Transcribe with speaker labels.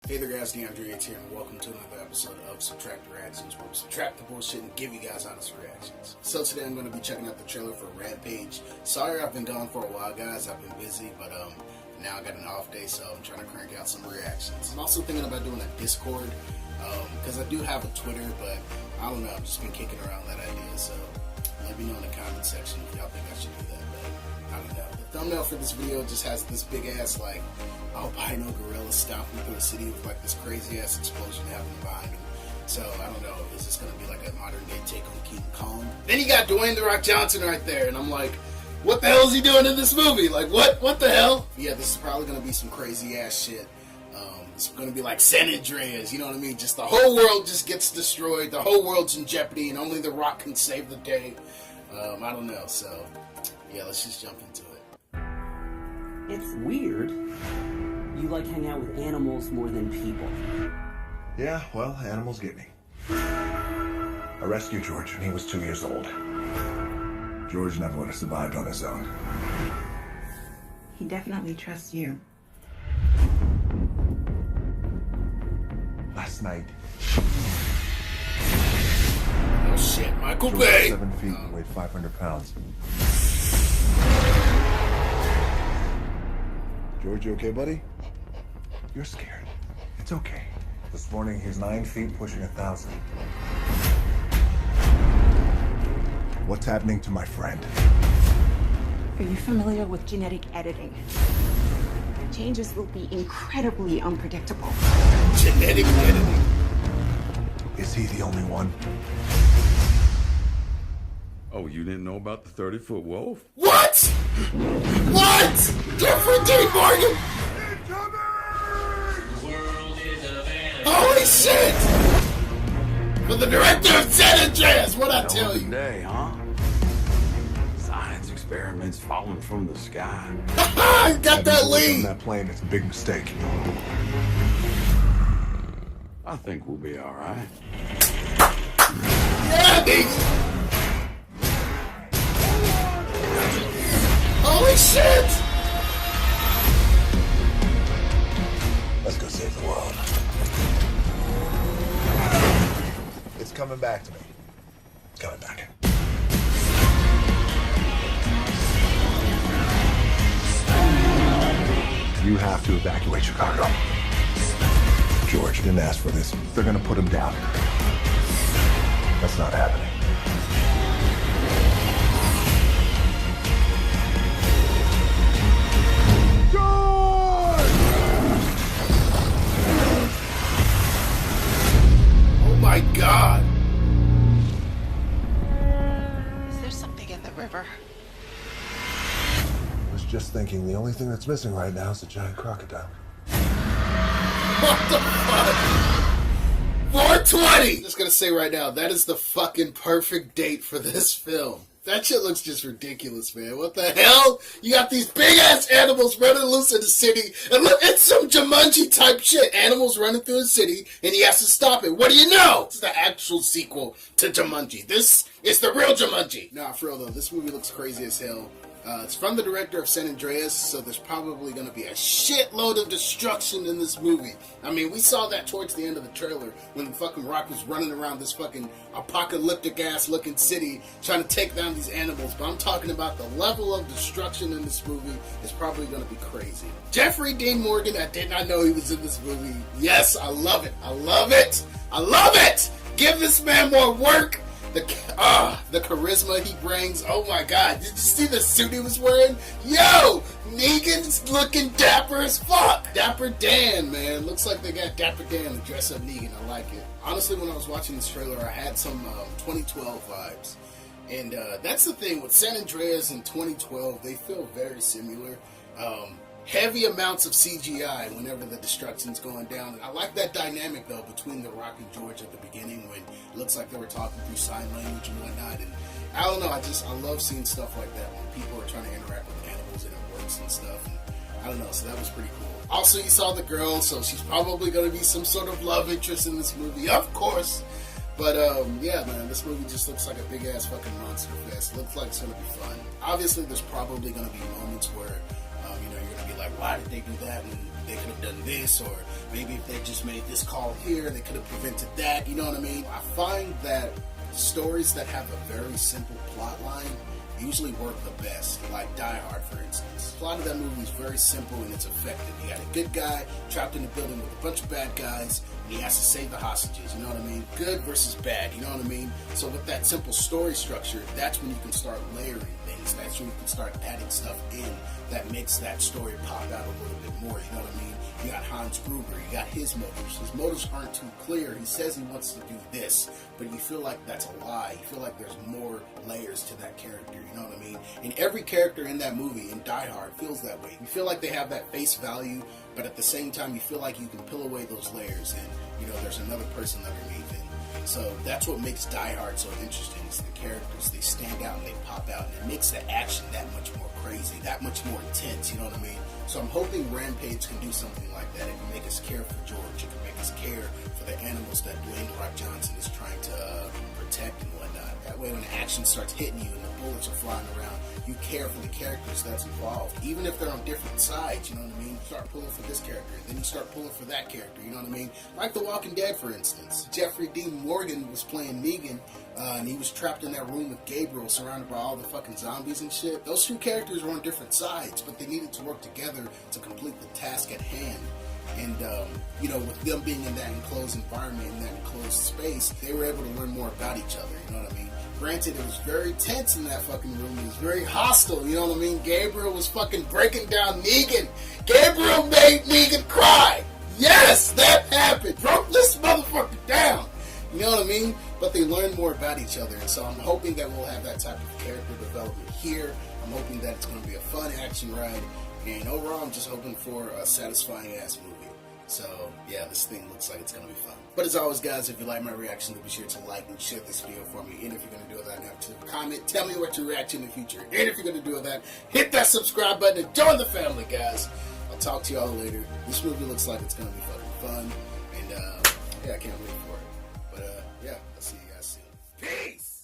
Speaker 1: Hey there guys, DeAndre here, and welcome to another episode of Subtract Reactions, where we subtract the bullshit and give you guys honest reactions. So today I'm going to be checking out the trailer for Rampage. Sorry I've been gone for a while guys, I've been busy, but now I got an off day, so I'm trying to crank out some reactions. I'm also thinking about doing a Discord, because I do have a Twitter, but I don't know, I've just been kicking around that idea, so let me know in the comment section if y'all think I should do that, but I don't know. The thumbnail for this video just has this big ass, like, albino gorilla stomping through a city with like this crazy ass explosion happening behind him. So I don't know, is this gonna be like a modern day take on King Kong? Then you got Dwayne "The Rock" Johnson right there, and I'm like, what the hell is he doing in this movie? Like, what the hell? Yeah, this is probably gonna be some crazy ass shit. It's gonna be like San Andreas, you know what I mean? Just the whole world just gets destroyed, the whole world's in jeopardy, and only The Rock can save the day. I don't know, so yeah, let's just jump into it.
Speaker 2: It's weird. You like hanging out with animals more than people.
Speaker 3: Yeah, well, animals get me. I rescued George when he was 2 years old. George never would have survived on his own.
Speaker 4: He definitely trusts you.
Speaker 3: Last night,
Speaker 1: Oh shit, Michael
Speaker 3: George was
Speaker 1: Bay!
Speaker 3: 7 feet and weighed 500 pounds. George, you okay, buddy? You're scared. It's okay. This morning, he's 9 feet, pushing 1,000. What's happening to my friend?
Speaker 4: Are you familiar with genetic editing? Changes will be incredibly unpredictable.
Speaker 1: Genetic editing.
Speaker 3: Is he the only one?
Speaker 5: Oh, you didn't know about the 30-foot wolf?
Speaker 1: What? What? Jeffrey Dean Morgan? Holy shit! For the director of San Andreas, what I tell you?
Speaker 6: Day, huh? Science experiments falling from the sky.
Speaker 1: Got that
Speaker 3: On
Speaker 1: lead.
Speaker 3: that plane, it's a big mistake.
Speaker 6: I think we'll be all right.
Speaker 1: Yeah, nigga. Holy shit!
Speaker 3: Let's go save the world. It's coming back to me. It's coming back. You have to evacuate Chicago. George didn't ask for this. They're gonna put him down. That's not happening.
Speaker 1: Oh my god!
Speaker 7: Is there something in the river?
Speaker 3: I was just thinking the only thing that's missing right now is a giant crocodile.
Speaker 1: What the fuck? 420! Just gonna say right now, that is the fucking perfect date for this film. That shit looks just ridiculous, man. What the hell? You got these big ass animals running loose in the city, and look, it's some Jumanji type shit. Animals running through the city, and he has to stop it. What do you know? This is the actual sequel to Jumanji. This is the real Jumanji. Nah, for real though, this movie looks crazy as hell. It's from the director of San Andreas, so there's probably going to be a shitload of destruction in this movie. I mean, we saw that towards the end of the trailer when the fucking Rock was running around this fucking apocalyptic-ass looking city trying to take down these animals, but I'm talking about the level of destruction in this movie is probably going to be crazy. Jeffrey Dean Morgan, I did not know he was in this movie. Yes, I love it. I love it. I love it. Give this man more work. The charisma he brings. Oh my god. Did you see the suit he was wearing? Yo! Negan's looking dapper as fuck. Dapper Dan, man. Looks like they got Dapper Dan to dress up Negan. I like it. Honestly, when I was watching this trailer, I had some 2012 vibes. And that's the thing with San Andreas in 2012. They feel very similar. Heavy amounts of CGI whenever the destruction's going down. And I like that dynamic, though, between The Rock and George at the beginning when it looks like they were talking through sign language and whatnot. And I don't know, I love seeing stuff like that when people are trying to interact with animals and it works and stuff. And I don't know, so that was pretty cool. Also, you saw the girl, so she's probably going to be some sort of love interest in this movie, of course. But, yeah, man, this movie just looks like a big-ass fucking monster fest. Looks like it's going to be fun. Obviously, there's probably going to be moments where, you're going to be like, why did they do that? And they could have done this, or maybe if they just made this call here, they could have prevented that. You know what I mean? I find that stories that have a very simple plot line usually work the best, like Die Hard, for instance. The plot of that movie is very simple and it's effective. You got a good guy trapped in a building with a bunch of bad guys, and he has to save the hostages, you know what I mean? Good versus bad, you know what I mean? So with that simple story structure, that's when you can start layering things. That's when you can start adding stuff in that makes that story pop out a little bit more, you know what I mean? You got Hans Gruber, you got his motives. His motives aren't too clear. He says he wants to do this, but you feel like that's a lie. You feel like there's more layers to that character, you know what I mean? And every character in that movie, in Die Hard, feels that way. You feel like they have that face value, but at the same time, you feel like you can peel away those layers and, you know, there's another person underneath it. So that's what makes Die Hard so interesting. It's the characters. They stand out and they pop out, and it makes the action that much more crazy, that much more intense, you know what I mean? So I'm hoping Rampage can do something like that. It can make us care for George. It can make us care for the animals that Dwayne The Rock Johnson is trying to protect and whatnot. That way when the action starts hitting you and the bullets are flying around, you care for the characters that's involved. Even if they're on different sides, you know what I mean? You start pulling for this character, then you start pulling for that character, you know what I mean? Like The Walking Dead, for instance. Jeffrey Dean Morgan was playing Negan, and he was trapped in that room with Gabriel, surrounded by all the fucking zombies and shit. Those two characters were on different sides, but they needed to work together to complete the task at hand. And, you know, with them being in that enclosed environment, in that enclosed space, they were able to learn more about each other, you know what I mean? Granted, it was very tense in that fucking room. It was very hostile, you know what I mean? Gabriel was fucking breaking down Negan. Gabriel made Negan cry! Yes, that happened! Broke this motherfucker down! You know what I mean? But they learned more about each other, and so I'm hoping that we'll have that type of character development here. I'm hoping that it's going to be a fun action ride, and overall, I'm just hoping for a satisfying-ass movie. So, yeah, this thing looks like it's going to be fun. But as always, guys, if you like my reaction, then be sure to like and share this video for me. And if you're going to do that, have to comment, tell me what you react to in the future. And if you're going to do that, hit that subscribe button and join the family, guys. I'll talk to y'all later. This movie looks like it's going to be fucking fun. And, yeah, I can't wait for it. But, yeah, I'll see you guys soon. Peace!